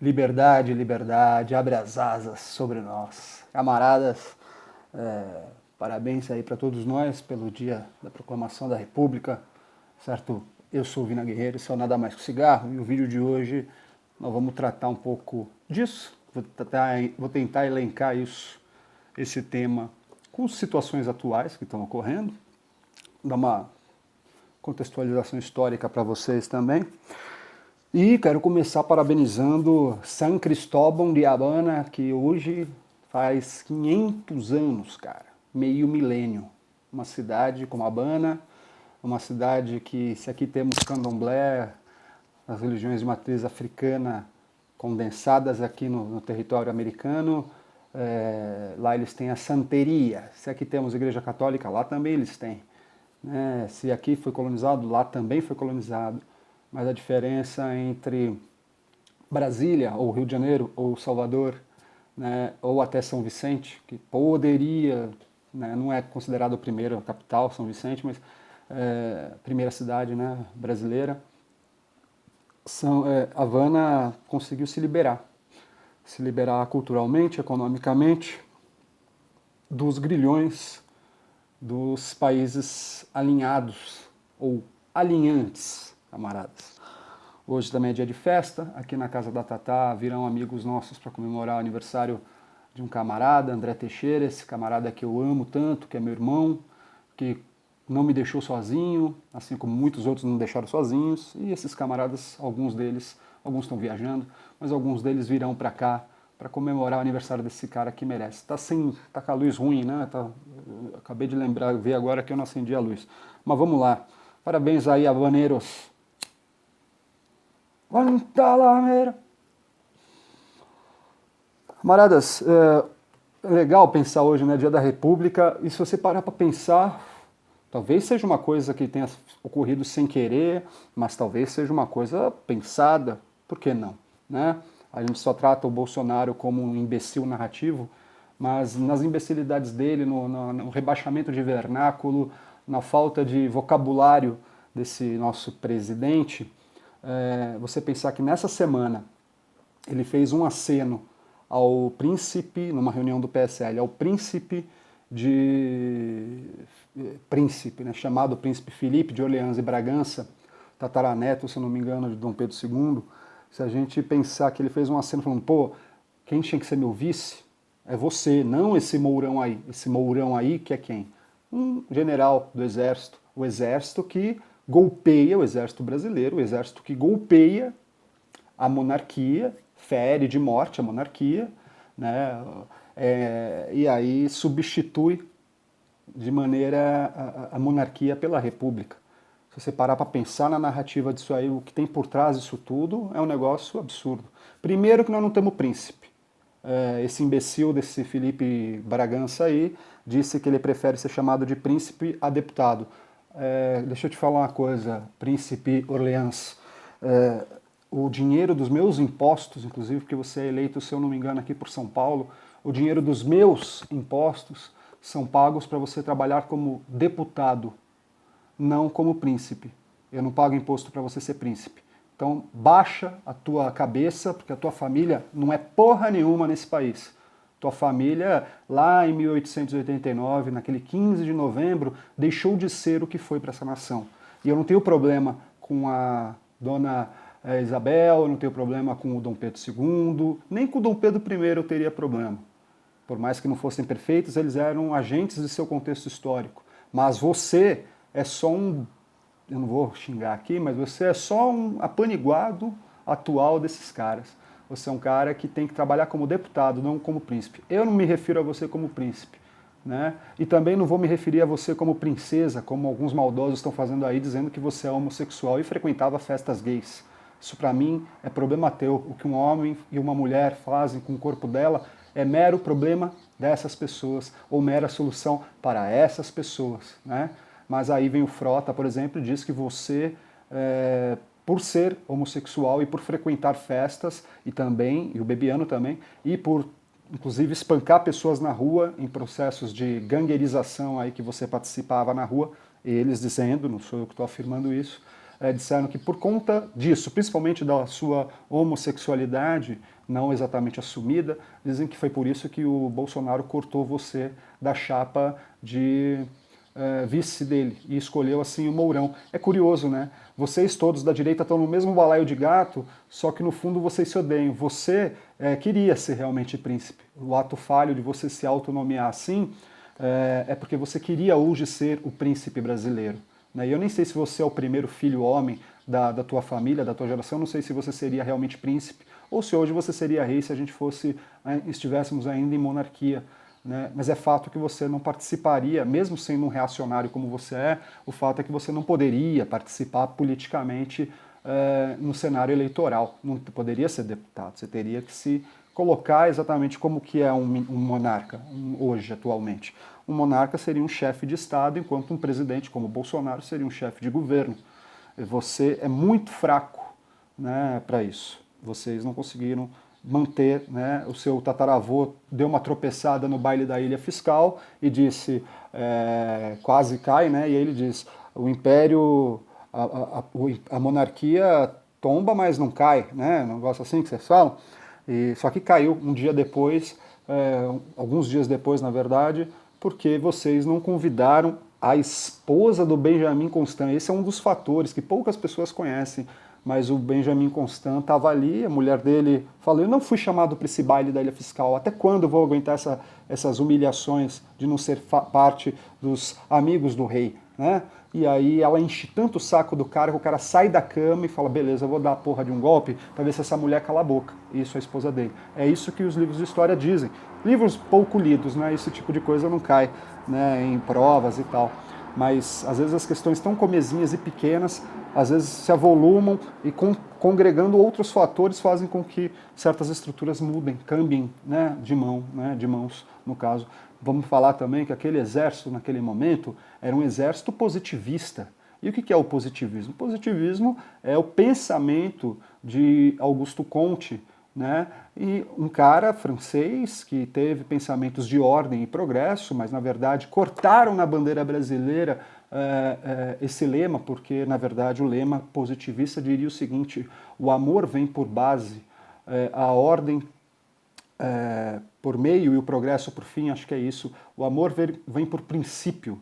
Liberdade, liberdade, abre as asas sobre nós. Camaradas, parabéns aí para todos nós pelo dia da proclamação da República, certo? Eu sou o Vina Guerreiro, isso é o Nada Mais Que Cigarro, e o vídeo de hoje nós vamos tratar um pouco disso. Vou tentar elencar esse tema com situações atuais que estão ocorrendo, dar uma contextualização histórica para vocês também. E quero começar parabenizando San Cristóbal de Havana, que hoje faz 500 anos, cara, meio milênio. Uma cidade como Havana, uma cidade que, se aqui temos candomblé, as religiões de matriz africana condensadas aqui no território americano, lá eles têm a santeria. Se aqui temos igreja católica, lá também eles têm. Né? Se aqui foi colonizado, lá também foi colonizado. Mas a diferença entre Brasília, ou Rio de Janeiro, ou Salvador, né, ou até São Vicente, que poderia, né, não é considerado a primeira capital, São Vicente, mas primeira cidade, né, brasileira, Havana conseguiu se liberar culturalmente, economicamente, dos grilhões dos países alinhados, ou alinhantes, camaradas. Hoje também é dia de festa, aqui na casa da Tatá virão amigos nossos para comemorar o aniversário de um camarada, André Teixeira, esse camarada que eu amo tanto, que é meu irmão, que não me deixou sozinho, assim como muitos outros não me deixaram sozinhos, e esses camaradas, alguns estão viajando, mas alguns deles virão para cá para comemorar o aniversário desse cara que merece. Tá com a luz ruim, né? Acabei de ver agora que eu não acendi a luz. Mas vamos lá. Parabéns aí, havaneiros. Guantanamera. Camaradas, é legal pensar hoje, né, Dia da República, e se você parar para pensar, talvez seja uma coisa que tenha ocorrido sem querer, mas talvez seja uma coisa pensada, por que não? Né? A gente só trata o Bolsonaro como um imbecil narrativo, mas nas imbecilidades dele, no rebaixamento de vernáculo, na falta de vocabulário desse nosso presidente, você pensar que nessa semana ele fez um aceno ao príncipe, numa reunião do PSL, ao príncipe, né, chamado Príncipe Felipe de Orleans e Bragança, tataraneto, se eu não me engano, de Dom Pedro II. Se a gente pensar que ele fez um aceno falando, pô, quem tinha que ser meu vice é você, não esse Mourão aí. Esse Mourão aí que é quem? Um general do exército. O exército que golpeia o exército brasileiro, o exército que golpeia a monarquia, fere de morte a monarquia, né? E aí substitui de maneira a monarquia pela república. Se você parar para pensar na narrativa disso aí, o que tem por trás disso tudo é um negócio absurdo. Primeiro que nós não temos príncipe. Esse imbecil desse Felipe Bragança aí disse que ele prefere ser chamado de príncipe a deputado. Deixa eu te falar uma coisa, príncipe Orleans. O dinheiro dos meus impostos, inclusive porque você é eleito, se eu não me engano, aqui por São Paulo, o dinheiro dos meus impostos são pagos para você trabalhar como deputado, não como príncipe. Eu não pago imposto para você ser príncipe. Então baixa a tua cabeça, porque a tua família não é porra nenhuma nesse país. Tua família, lá em 1889, naquele 15 de novembro, deixou de ser o que foi para essa nação. E eu não tenho problema com a dona Isabel, eu não tenho problema com o Dom Pedro II, nem com o Dom Pedro I eu teria problema. Por mais que não fossem perfeitos, eles eram agentes de seu contexto histórico. Mas você é só eu não vou xingar aqui, mas você é só um apaniguado atual desses caras. Você é um cara que tem que trabalhar como deputado, não como príncipe. Eu não me refiro a você como príncipe. Né? E também não vou me referir a você como princesa, como alguns maldosos estão fazendo aí, dizendo que você é homossexual e frequentava festas gays. Isso para mim é problema teu. O que um homem e uma mulher fazem com o corpo dela é mero problema dessas pessoas, ou mera solução para essas pessoas. Né? Mas aí vem o Frota, por exemplo, e diz que você, por ser homossexual e por frequentar festas, e o Bebiano também, e por inclusive espancar pessoas na rua em processos de gangueirização aí que você participava na rua, eles dizendo, não sou eu que estou afirmando isso, disseram que por conta disso, principalmente da sua homossexualidade, não exatamente assumida, dizem que foi por isso que o Bolsonaro cortou você da chapa de vice dele e escolheu assim o Mourão. É curioso, né? Vocês todos da direita estão no mesmo balaio de gato, só que no fundo vocês se odeiam. Você queria ser realmente príncipe. O ato falho de você se autonomear assim é porque você queria hoje ser o príncipe brasileiro. Né? E eu nem sei se você é o primeiro filho homem da tua família, da tua geração, não sei se você seria realmente príncipe, ou se hoje você seria rei se a gente estivéssemos ainda em monarquia. Né? Mas é fato que você não participaria, mesmo sendo um reacionário como você é, o fato é que você não poderia participar politicamente no cenário eleitoral, não poderia ser deputado, você teria que se colocar exatamente como que é um monarca hoje, atualmente. Um monarca seria um chefe de Estado, enquanto um presidente como Bolsonaro seria um chefe de governo. Você é muito fraco, né, para isso. Vocês não conseguiram manter, né, o seu tataravô deu uma tropeçada no baile da Ilha Fiscal e disse, quase cai, né, e ele diz, o império, a monarquia tomba, mas não cai, né, um negócio assim que vocês falam, só que caiu um dia depois, alguns dias depois, na verdade, porque vocês não convidaram a esposa do Benjamin Constant. Esse é um dos fatores que poucas pessoas conhecem, mas o Benjamin Constant estava ali, a mulher dele falou, eu não fui chamado para esse baile da Ilha Fiscal, até quando eu vou aguentar essas humilhações de não ser parte dos amigos do rei, né? E aí ela enche tanto o saco do cara que o cara sai da cama e fala, beleza, eu vou dar a porra de um golpe para ver se essa mulher cala a boca. Isso é a esposa dele. É isso que os livros de história dizem. Livros pouco lidos, né? Esse tipo de coisa não cai, né, em provas e tal. Mas às vezes as questões tão comezinhas e pequenas, às vezes se avolumam e congregando outros fatores fazem com que certas estruturas mudem, cambiem, né, de mãos, no caso. Vamos falar também que aquele exército, naquele momento, era um exército positivista. E o que é o positivismo? O positivismo é o pensamento de Augusto Comte, né? E um cara francês que teve pensamentos de ordem e progresso, mas na verdade cortaram na bandeira brasileira esse lema, porque na verdade o lema positivista diria o seguinte: o amor vem por base, a ordem por meio e o progresso por fim, acho que é isso. O amor vem por princípio,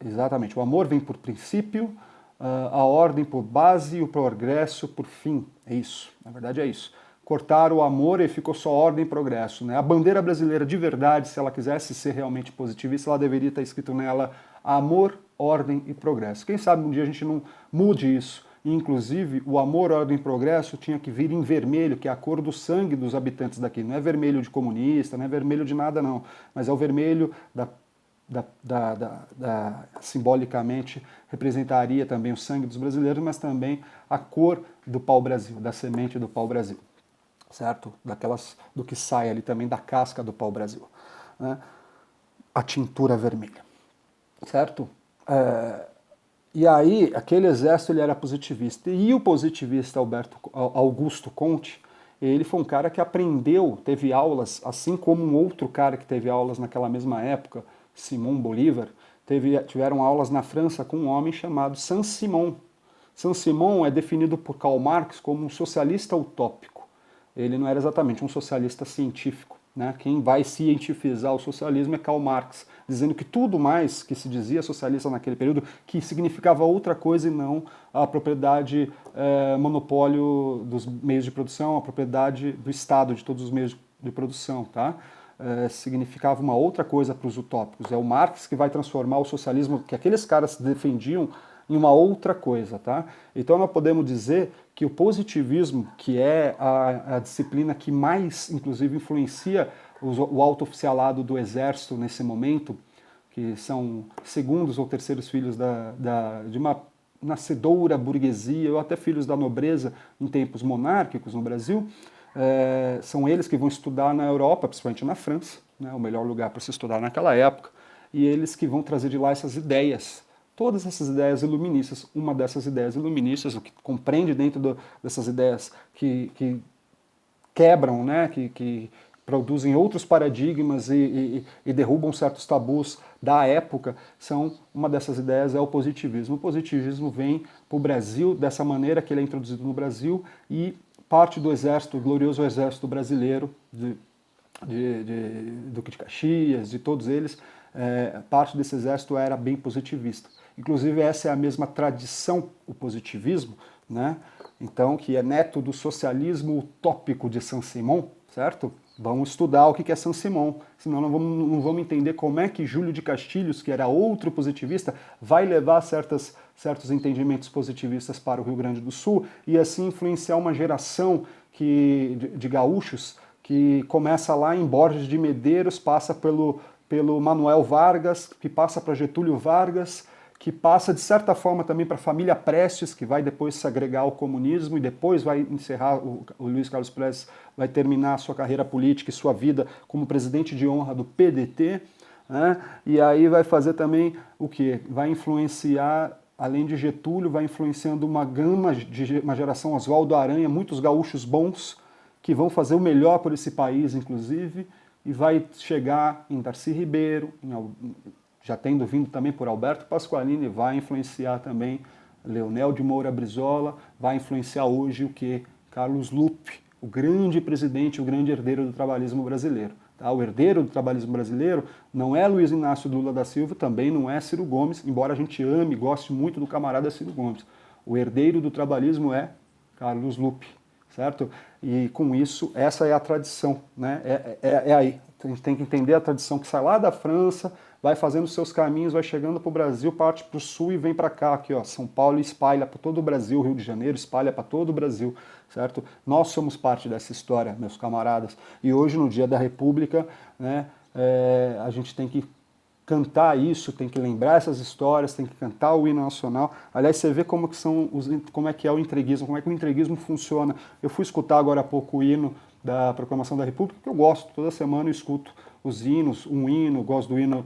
exatamente, o amor vem por princípio, a ordem por base e o progresso por fim, é isso, na verdade é isso. Cortaram o amor e ficou só ordem e progresso. Né? A bandeira brasileira de verdade, se ela quisesse ser realmente positivista, ela deveria estar escrito nela amor, ordem e progresso. Quem sabe um dia a gente não mude isso. E, inclusive, o amor, ordem e progresso tinha que vir em vermelho, que é a cor do sangue dos habitantes daqui. Não é vermelho de comunista, não é vermelho de nada não, mas é o vermelho simbolicamente representaria também o sangue dos brasileiros, mas também a cor do pau-brasil, da semente do pau-brasil. Certo? Do que sai ali também da casca do pau-brasil. Né? A tintura vermelha. Certo? E aí, aquele exército ele era positivista. E o positivista Augusto Comte, ele foi um cara que aprendeu, teve aulas, assim como um outro cara que teve aulas naquela mesma época, Simão Bolívar, tiveram aulas na França com um homem chamado Saint-Simon. Saint-Simon é definido por Karl Marx como um socialista utópico. Ele não era exatamente um socialista científico. Né? Quem vai cientificar o socialismo é Karl Marx, dizendo que tudo mais que se dizia socialista naquele período, que significava outra coisa e não a propriedade, monopólio dos meios de produção, a propriedade do Estado de todos os meios de produção. Tá? Significava uma outra coisa para os utópicos. É o Marx que vai transformar o socialismo que aqueles caras defendiam em uma outra coisa, tá? Então nós podemos dizer que o positivismo, que é a disciplina que mais, inclusive, influencia o alto oficialado do exército nesse momento, que são segundos ou terceiros filhos de uma nascedoura burguesia, ou até filhos da nobreza em tempos monárquicos no Brasil, são eles que vão estudar na Europa, principalmente na França, né, o melhor lugar para se estudar naquela época, e eles que vão trazer de lá essas ideias, todas essas ideias iluministas. Uma dessas ideias iluministas, o que compreende dentro dessas ideias que quebram, né, que produzem outros paradigmas e derrubam certos tabus da época, uma dessas ideias é o positivismo. O positivismo vem para o Brasil dessa maneira que ele é introduzido no Brasil e parte do exército, o glorioso exército brasileiro, Duque de Caxias, de todos eles, parte desse exército era bem positivista. Inclusive essa é a mesma tradição, o positivismo, né? Então, que é neto do socialismo utópico de Saint-Simon, certo? Vamos estudar o que é Saint-Simon, senão não vamos entender como é que Júlio de Castilhos, que era outro positivista, vai levar certos entendimentos positivistas para o Rio Grande do Sul e assim influenciar uma geração de gaúchos que começa lá em Borges de Medeiros, passa pelo Manuel Vargas, que passa para Getúlio Vargas, que passa, de certa forma, também para a família Prestes, que vai depois se agregar ao comunismo e depois vai encerrar, o Luiz Carlos Prestes vai terminar a sua carreira política e sua vida como presidente de honra do PDT, né? E aí vai fazer também o quê? Vai influenciar, além de Getúlio, vai influenciando uma geração Oswaldo Aranha, muitos gaúchos bons, que vão fazer o melhor por esse país, inclusive, e vai chegar em Darcy Ribeiro, já tendo vindo também por Alberto Pasqualini, vai influenciar também Leonel de Moura Brizola, vai influenciar hoje o que? Carlos Lupe, o grande presidente, o grande herdeiro do trabalhismo brasileiro. Tá? O herdeiro do trabalhismo brasileiro não é Luiz Inácio Lula da Silva, também não é Ciro Gomes, embora a gente ame e goste muito do camarada Ciro Gomes. O herdeiro do trabalhismo é Carlos Lupe, certo? E com isso, essa é a tradição, né? É aí. A gente tem que entender a tradição que sai lá da França, vai fazendo seus caminhos, vai chegando para o Brasil, parte para o sul e vem para cá, aqui, ó, São Paulo espalha para todo o Brasil, Rio de Janeiro espalha para todo o Brasil, certo? Nós somos parte dessa história, meus camaradas. E hoje, no Dia da República, né, a gente tem que cantar isso, tem que lembrar essas histórias, tem que cantar o hino nacional. Aliás, você vê como é que é o entreguismo, como é que o entreguismo funciona. Eu fui escutar agora há pouco o hino da Proclamação da República, que eu gosto, toda semana eu escuto os hinos, um hino, gosto do hino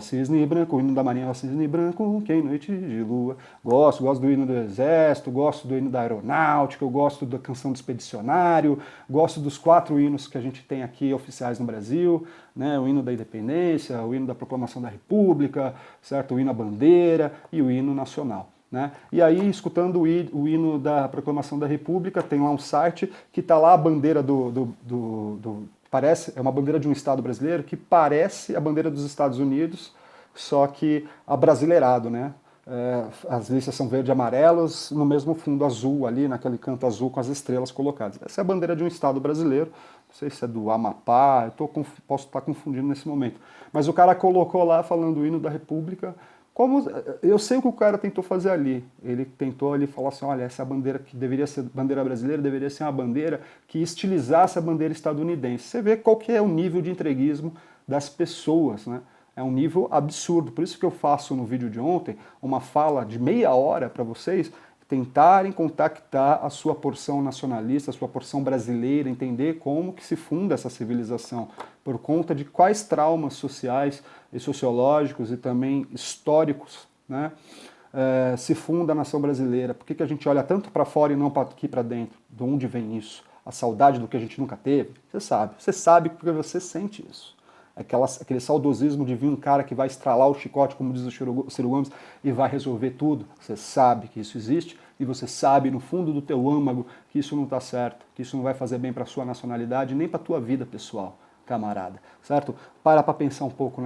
Cisne Branco, o hino da Marinha, Cisne Branco, que em noite de lua. Gosto do hino do Exército, gosto do hino da Aeronáutica, eu gosto da canção do Expedicionário, gosto dos 4 hinos que a gente tem aqui oficiais no Brasil, né? O hino da Independência, o hino da Proclamação da República, certo? O hino à bandeira e o hino nacional. Né? E aí, escutando o hino da Proclamação da República, tem lá um site que está lá a bandeira parece, é uma bandeira de um estado brasileiro que parece a bandeira dos Estados Unidos, só que abrasileirado, né? As listas são verde e amarelos, no mesmo fundo azul ali, naquele canto azul com as estrelas colocadas. Essa é a bandeira de um estado brasileiro, não sei se é do Amapá, posso estar confundindo nesse momento. Mas o cara colocou lá falando o hino da República. Eu sei o que o cara tentou fazer ali. Ele tentou ali falar assim, olha, essa bandeira que deveria ser bandeira brasileira, deveria ser uma bandeira que estilizasse a bandeira estadunidense. Você vê qual que é o nível de entreguismo das pessoas, né? É um nível absurdo. Por isso que eu faço no vídeo de ontem uma fala de meia hora para vocês tentarem contactar a sua porção nacionalista, a sua porção brasileira, entender como que se funda essa civilização, por conta de quais traumas sociais e sociológicos e também históricos, né, se funda a nação brasileira. Por que a gente olha tanto para fora e não aqui para dentro? De onde vem isso? A saudade do que a gente nunca teve? Você sabe porque você sente isso. Aquele saudosismo de vir um cara que vai estralar o chicote, como diz o Ciro Gomes, e vai resolver tudo. Você sabe que isso existe e você sabe no fundo do teu âmago que isso não está certo, que isso não vai fazer bem para a sua nacionalidade nem para a tua vida pessoal, camarada, certo? Para pensar um pouco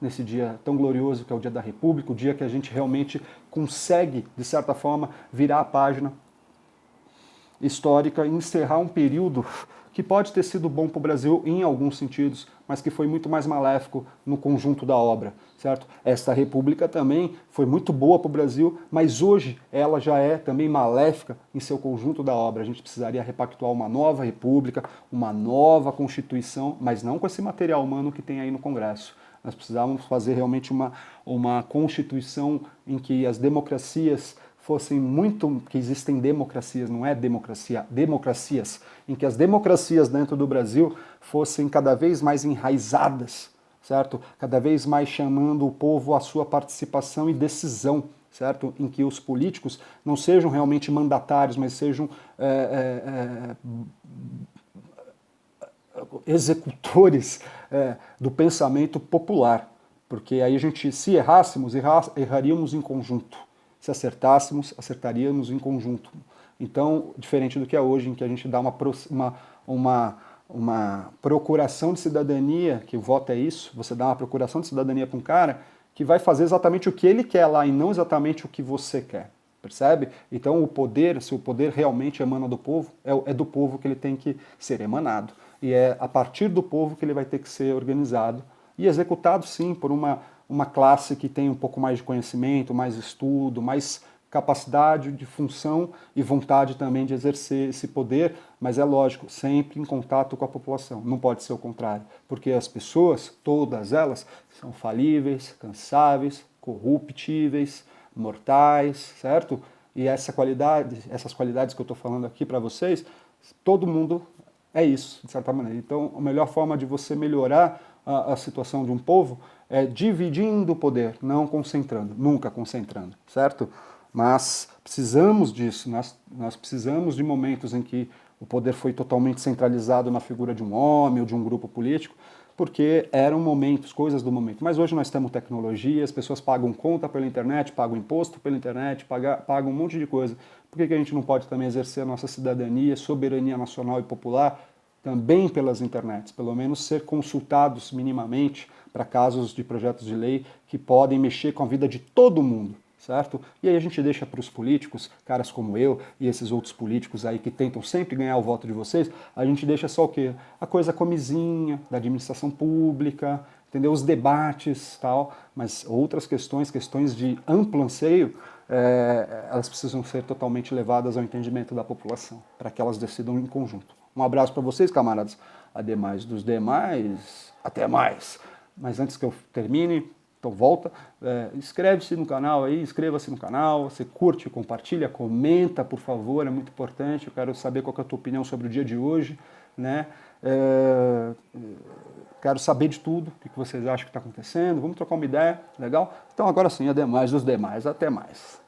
nesse dia tão glorioso que é o Dia da República, o dia que a gente realmente consegue, de certa forma, virar a página histórica e encerrar um período que pode ter sido bom para o Brasil em alguns sentidos, mas que foi muito mais maléfico no conjunto da obra, certo? Esta república também foi muito boa para o Brasil, mas hoje ela já é também maléfica em seu conjunto da obra. A gente precisaria repactuar uma nova república, uma nova constituição, mas não com esse material humano que tem aí no Congresso. Nós precisávamos fazer realmente uma constituição em que as democracias fossem muito, que existem democracias, não é democracia, democracias, em que as democracias dentro do Brasil fossem cada vez mais enraizadas, certo? Cada vez mais chamando o povo à sua participação e decisão, certo? Em que os políticos não sejam realmente mandatários, mas sejam executores do pensamento popular, porque aí a gente, se errássemos, erraríamos em conjunto. Se acertássemos, acertaríamos em conjunto. Então, diferente do que é hoje, em que a gente dá uma procuração de cidadania, que o voto é isso, você dá uma procuração de cidadania para um cara que vai fazer exatamente o que ele quer lá e não exatamente o que você quer. Percebe? Então o poder, se o poder realmente emana do povo, é do povo que ele tem que ser emanado. E é a partir do povo que ele vai ter que ser organizado e executado, sim, por uma classe que tem um pouco mais de conhecimento, mais estudo, mais capacidade de função e vontade também de exercer esse poder, mas é lógico, sempre em contato com a população. Não pode ser o contrário, porque as pessoas, todas elas, são falíveis, cansáveis, corruptíveis, mortais, certo? E essas qualidades que eu estou falando aqui para vocês, todo mundo é isso, de certa maneira. Então, a melhor forma de você melhorar a situação de um povo é dividindo o poder, não concentrando, nunca concentrando, certo? Mas precisamos disso, nós precisamos de momentos em que o poder foi totalmente centralizado na figura de um homem ou de um grupo político, porque eram momentos, coisas do momento. Mas hoje nós temos tecnologia, as pessoas pagam conta pela internet, pagam imposto pela internet, pagam um monte de coisa. Por que a gente não pode também exercer a nossa cidadania, soberania nacional e popular também pelas internets? Pelo menos ser consultados minimamente para casos de projetos de lei que podem mexer com a vida de todo mundo. Certo? E aí a gente deixa para os políticos, caras como eu e esses outros políticos aí que tentam sempre ganhar o voto de vocês, a gente deixa só o quê? A coisa comizinha da administração pública, entendeu? Os debates tal, mas outras questões de amplo anseio, elas precisam ser totalmente levadas ao entendimento da população, para que elas decidam em conjunto. Um abraço para vocês, camaradas. Ademais dos demais, até mais. Mas antes que eu termine, então volta, inscreve-se no canal aí, inscreva-se no canal, você curte, compartilha, comenta, por favor, é muito importante, eu quero saber qual é a tua opinião sobre o dia de hoje, né? Quero saber de tudo, o que vocês acham que está acontecendo, vamos trocar uma ideia, legal? Então agora sim, ademais dos demais, até mais.